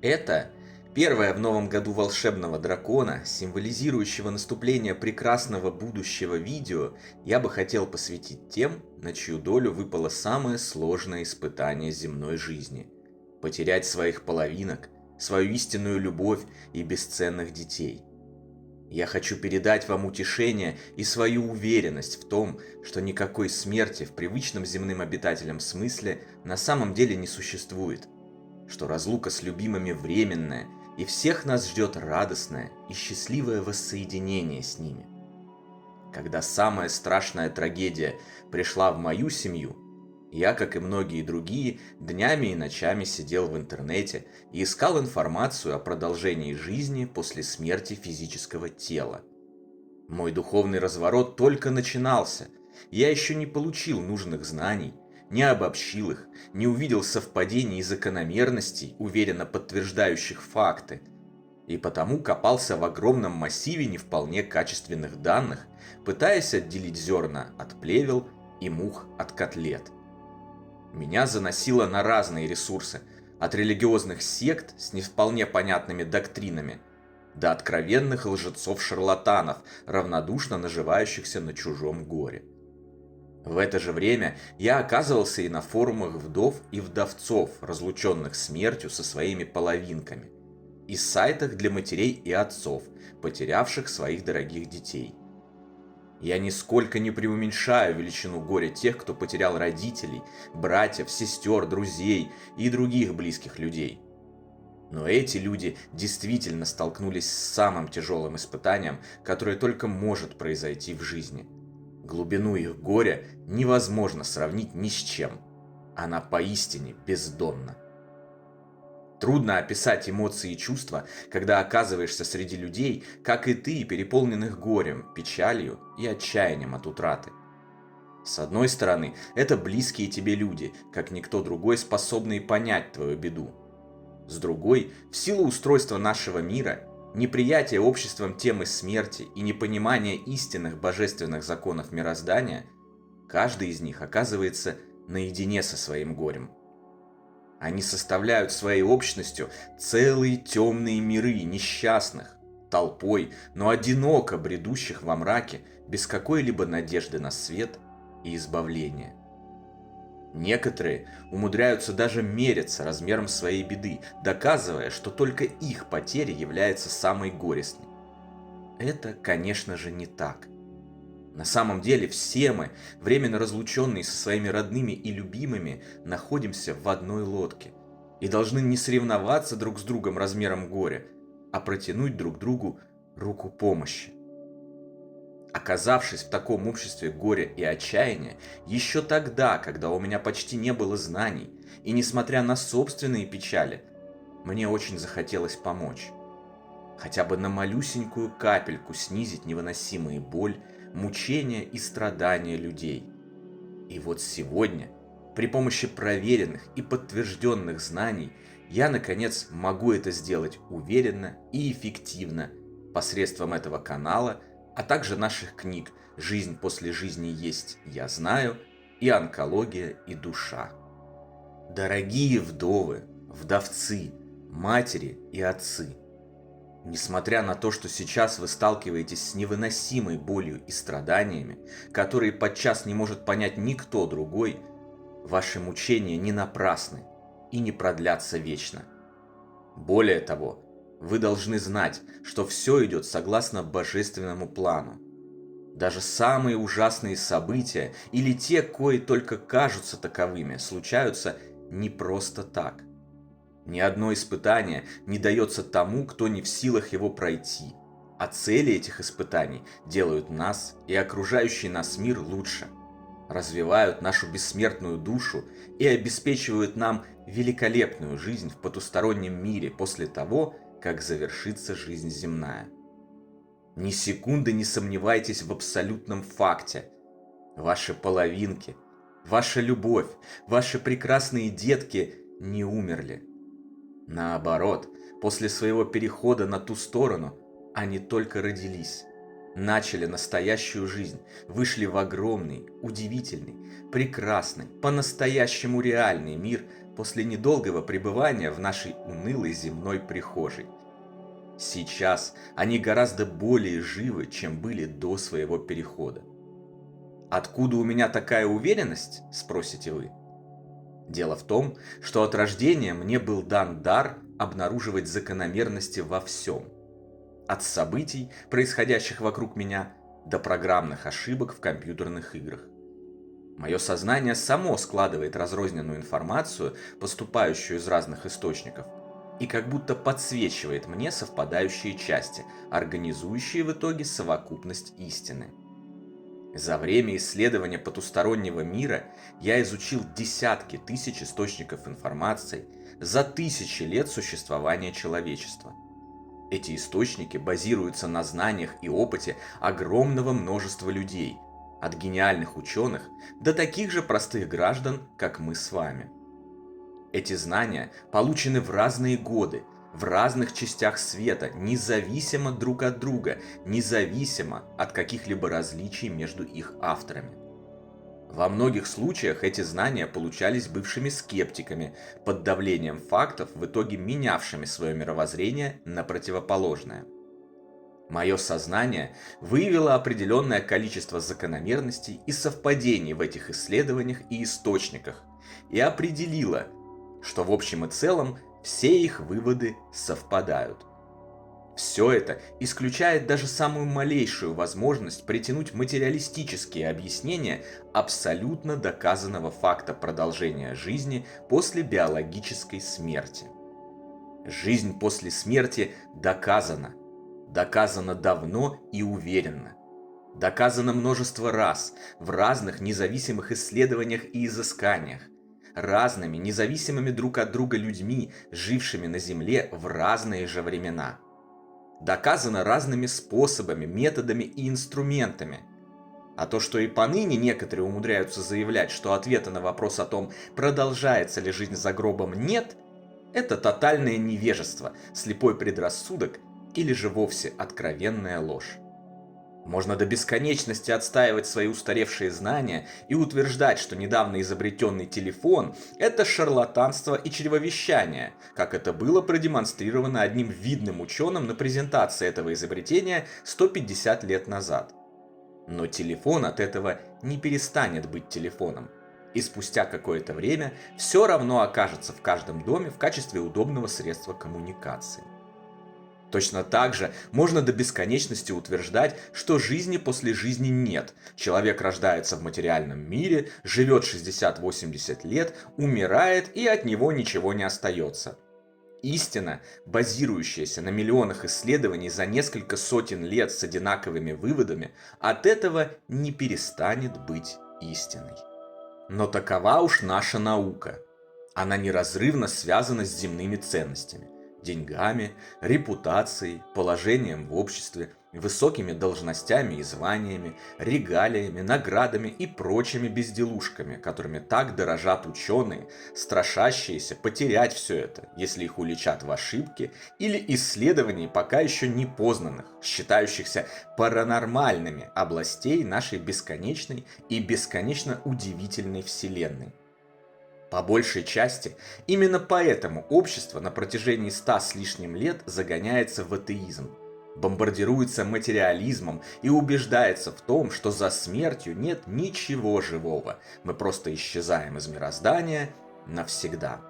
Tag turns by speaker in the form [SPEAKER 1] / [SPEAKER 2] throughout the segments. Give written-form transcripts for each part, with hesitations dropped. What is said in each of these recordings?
[SPEAKER 1] Это первое в новом году волшебного дракона, символизирующего наступление прекрасного будущего видео, я бы хотел посвятить тем, на чью долю выпало самое сложное испытание земной жизни – потерять своих половинок, свою истинную любовь и бесценных детей. Я хочу передать вам утешение и свою уверенность в том, что никакой смерти в привычном земным обитателям смысле на самом деле не существует, что разлука с любимыми временная, и всех нас ждет радостное и счастливое воссоединение с ними. Когда самая страшная трагедия пришла в мою семью, я, как и многие другие, днями и ночами сидел в интернете и искал информацию о продолжении жизни после смерти физического тела. Мой духовный разворот только начинался, я еще не получил нужных знаний, не обобщил их, не увидел совпадений и закономерностей, уверенно подтверждающих факты, и потому копался в огромном массиве не вполне качественных данных, пытаясь отделить зерна от плевел и мух от котлет. Меня заносило на разные ресурсы, от религиозных сект с не вполне понятными доктринами до откровенных лжецов-шарлатанов, равнодушно наживающихся на чужом горе. В это же время я оказывался и на форумах вдов и вдовцов, разлученных смертью со своими половинками, и сайтах для матерей и отцов, потерявших своих дорогих детей. Я нисколько не преуменьшаю величину горя тех, кто потерял родителей, братьев, сестер, друзей и других близких людей. Но эти люди действительно столкнулись с самым тяжелым испытанием, которое только может произойти в жизни. Глубину их горя невозможно сравнить ни с чем. Она поистине бездонна. Трудно описать эмоции и чувства, когда оказываешься среди людей, как и ты, переполненных горем, печалью и отчаянием от утраты. С одной стороны, это близкие тебе люди, как никто другой, способные понять твою беду. С другой, в силу устройства нашего мира, неприятие обществом темы смерти и непонимание истинных божественных законов мироздания, каждый из них оказывается наедине со своим горем. Они составляют своей общностью целые темные миры несчастных, толпой, но одиноко бредущих во мраке, без какой-либо надежды на свет и избавление. Некоторые умудряются даже мериться размером своей беды, доказывая, что только их потеря является самой горестной. Это, конечно же, не так. На самом деле все мы, временно разлученные со своими родными и любимыми, находимся в одной лодке и должны не соревноваться друг с другом размером горя, а протянуть друг другу руку помощи. Оказавшись в таком обществе горя и отчаяния, еще тогда, когда у меня почти не было знаний, и несмотря на собственные печали, мне очень захотелось помочь. Хотя бы на малюсенькую капельку снизить невыносимые боль, мучения и страдания людей. И вот сегодня, при помощи проверенных и подтвержденных знаний, я, наконец, могу это сделать уверенно и эффективно посредством этого канала, а также наших книг «Жизнь после жизни есть, я знаю» и «Онкология и душа». Дорогие вдовы, вдовцы, матери и отцы, несмотря на то, что сейчас вы сталкиваетесь с невыносимой болью и страданиями, которые подчас не может понять никто другой, ваши мучения не напрасны и не продлятся вечно. Более того, вы должны знать, что все идет согласно божественному плану. Даже самые ужасные события или те, кои только кажутся таковыми, случаются не просто так. Ни одно испытание не дается тому, кто не в силах его пройти, а цели этих испытаний делают нас и окружающий нас мир лучше, развивают нашу бессмертную душу и обеспечивают нам великолепную жизнь в потустороннем мире после того, как завершится жизнь земная. Ни секунды не сомневайтесь в абсолютном факте. Ваши половинки, ваша любовь, ваши прекрасные детки не умерли. Наоборот, после своего перехода на ту сторону, они только родились. начали настоящую жизнь, вышли в огромный, удивительный, прекрасный, по-настоящему реальный мир после недолгого пребывания в нашей унылой земной прихожей. Сейчас они гораздо более живы, чем были до своего перехода. Откуда у меня такая уверенность, спросите вы? Дело в том, что от рождения мне был дан дар обнаруживать закономерности во всем. От событий, происходящих вокруг меня, до программных ошибок в компьютерных играх. Мое сознание само складывает разрозненную информацию, поступающую из разных источников, и как будто подсвечивает мне совпадающие части, организующие в итоге совокупность истины. За время исследования потустороннего мира я изучил десятки тысяч источников информации за тысячи лет существования человечества. Эти источники базируются на знаниях и опыте огромного множества людей, от гениальных ученых до таких же простых граждан, как мы с вами. Эти знания получены в разные годы, в разных частях света, независимо друг от друга, независимо от каких-либо различий между их авторами. Во многих случаях эти знания получались бывшими скептиками, под давлением фактов, в итоге менявшими свое мировоззрение на противоположное. Мое сознание выявило определенное количество закономерностей и совпадений в этих исследованиях и источниках и определило, что в общем и целом все их выводы совпадают. Все это исключает даже самую малейшую возможность притянуть материалистические объяснения абсолютно доказанного факта продолжения жизни после биологической смерти. Жизнь после смерти доказана. Доказана давно и уверенно. Доказано множество раз в разных независимых исследованиях и изысканиях, разными независимыми друг от друга людьми, жившими на Земле в разные же времена. Доказано разными способами, методами и инструментами. А то, что и поныне некоторые умудряются заявлять, что ответа на вопрос о том, продолжается ли жизнь за гробом, нет, это тотальное невежество, слепой предрассудок или же вовсе откровенная ложь. Можно до бесконечности отстаивать свои устаревшие знания и утверждать, что недавно изобретенный телефон – это шарлатанство и чревовещание, как это было продемонстрировано одним видным ученым на презентации этого изобретения 150 лет назад. Но телефон от этого не перестанет быть телефоном, и спустя какое-то время все равно окажется в каждом доме в качестве удобного средства коммуникации. Точно так же можно до бесконечности утверждать, что жизни после жизни нет. Человек рождается в материальном мире, живет 60-80 лет, умирает и от него ничего не остается. Истина, базирующаяся на миллионах исследований за несколько сотен лет с одинаковыми выводами, от этого не перестанет быть истиной. Но такова уж наша наука. Она неразрывно связана с земными ценностями. Деньгами, репутацией, положением в обществе, высокими должностями и званиями, регалиями, наградами и прочими безделушками, которыми так дорожат ученые, страшащиеся потерять все это, если их уличат в ошибке или исследовании пока еще не познанных, считающихся паранормальными областей нашей бесконечной и бесконечно удивительной Вселенной. По большей части, именно поэтому общество на протяжении 100 с лишним лет загоняется в атеизм, бомбардируется материализмом и убеждается в том, что за смертью нет ничего живого, мы просто исчезаем из мироздания навсегда.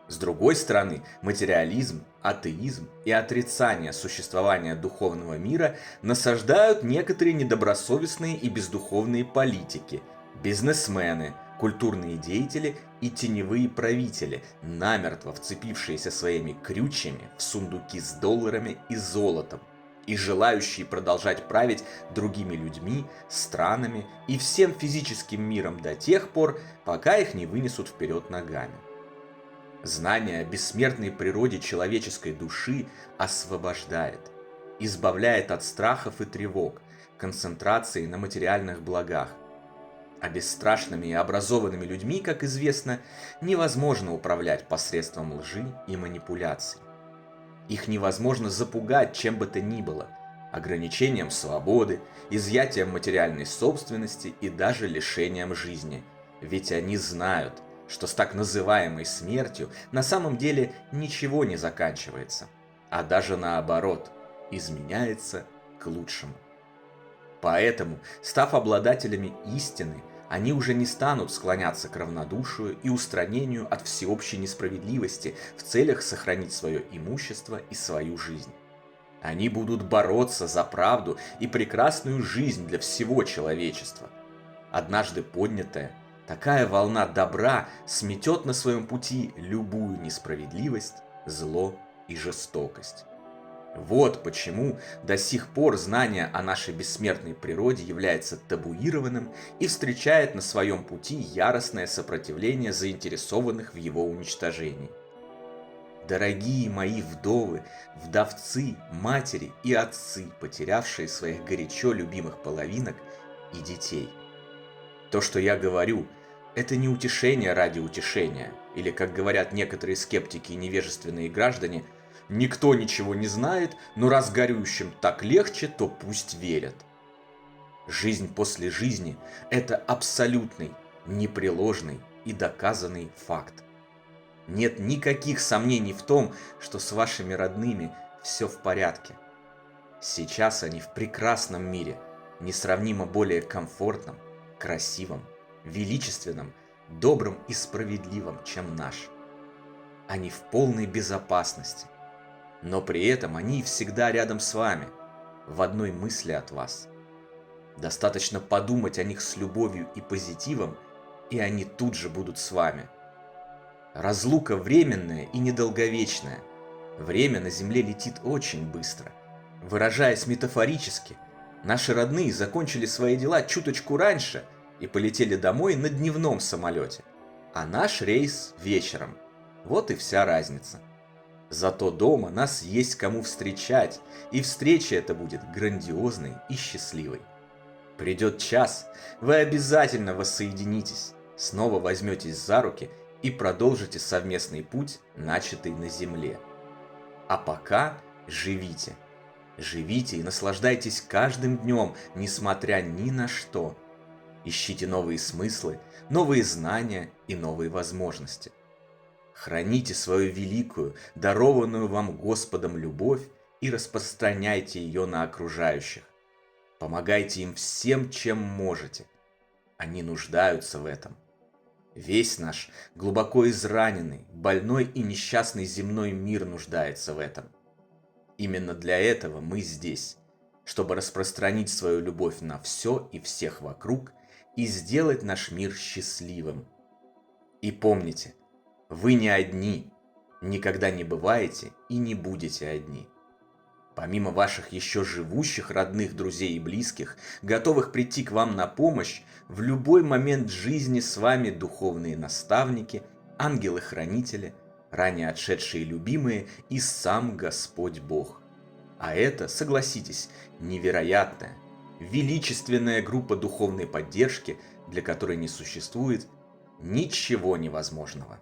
[SPEAKER 1] С другой стороны, материализм, атеизм и отрицание существования духовного мира насаждают некоторые недобросовестные и бездуховные политики, бизнесмены, культурные деятели и теневые правители, намертво вцепившиеся своими крючьями в сундуки с долларами и золотом, и желающие продолжать править другими людьми, странами и всем физическим миром до тех пор, пока их не вынесут вперед ногами. Знание о бессмертной природе человеческой души освобождает, избавляет от страхов и тревог, концентрации на материальных благах. А бесстрашными и образованными людьми, как известно, невозможно управлять посредством лжи и манипуляций. Их невозможно запугать чем бы то ни было, ограничением свободы, изъятием материальной собственности и даже лишением жизни. Ведь они знают, что с так называемой смертью на самом деле ничего не заканчивается, а даже наоборот, изменяется к лучшему. Поэтому, став обладателями истины, они уже не станут склоняться к равнодушию и устранению от всеобщей несправедливости в целях сохранить свое имущество и свою жизнь. Они будут бороться за правду и прекрасную жизнь для всего человечества. Однажды поднятая, такая волна добра сметет на своем пути любую несправедливость, зло и жестокость. Вот почему до сих пор знание о нашей бессмертной природе является табуированным и встречает на своем пути яростное сопротивление заинтересованных в его уничтожении. Дорогие мои вдовы, вдовцы, матери и отцы, потерявшие своих горячо любимых половинок и детей. То, что я говорю, это не утешение ради утешения, или, как говорят некоторые скептики и невежественные граждане, никто ничего не знает, но раз горюющим так легче, то пусть верят. Жизнь после жизни – это абсолютный, непреложный и доказанный факт. Нет никаких сомнений в том, что с вашими родными все в порядке. Сейчас они в прекрасном мире, несравнимо более комфортном, красивом, величественном, добром и справедливом, чем наш. Они в полной безопасности. Но при этом они всегда рядом с вами, в одной мысли от вас. Достаточно подумать о них с любовью и позитивом, и они тут же будут с вами. Разлука временная и недолговечная. Время на Земле летит очень быстро. Выражаясь метафорически, наши родные закончили свои дела чуточку раньше и полетели домой на дневном самолете, а наш рейс вечером. Вот и вся разница. Зато дома нас есть кому встречать, и встреча эта будет грандиозной и счастливой. Придет час, вы обязательно воссоединитесь, снова возьметесь за руки и продолжите совместный путь, начатый на земле. А пока живите. Живите и наслаждайтесь каждым днем, несмотря ни на что. Ищите новые смыслы, новые знания и новые возможности. Храните свою великую, дарованную вам Господом любовь и распространяйте ее на окружающих. Помогайте им всем, чем можете. Они нуждаются в этом. Весь наш глубоко израненный, больной и несчастный земной мир нуждается в этом. Именно для этого мы здесь, чтобы распространить свою любовь на все и всех вокруг и сделать наш мир счастливым. И помните, вы не одни, никогда не бываете и не будете одни. Помимо ваших еще живущих родных, друзей и близких, готовых прийти к вам на помощь, в любой момент жизни с вами духовные наставники, ангелы-хранители, ранее отшедшие любимые и сам Господь Бог. А это, согласитесь, невероятная, величественная группа духовной поддержки, для которой не существует ничего невозможного.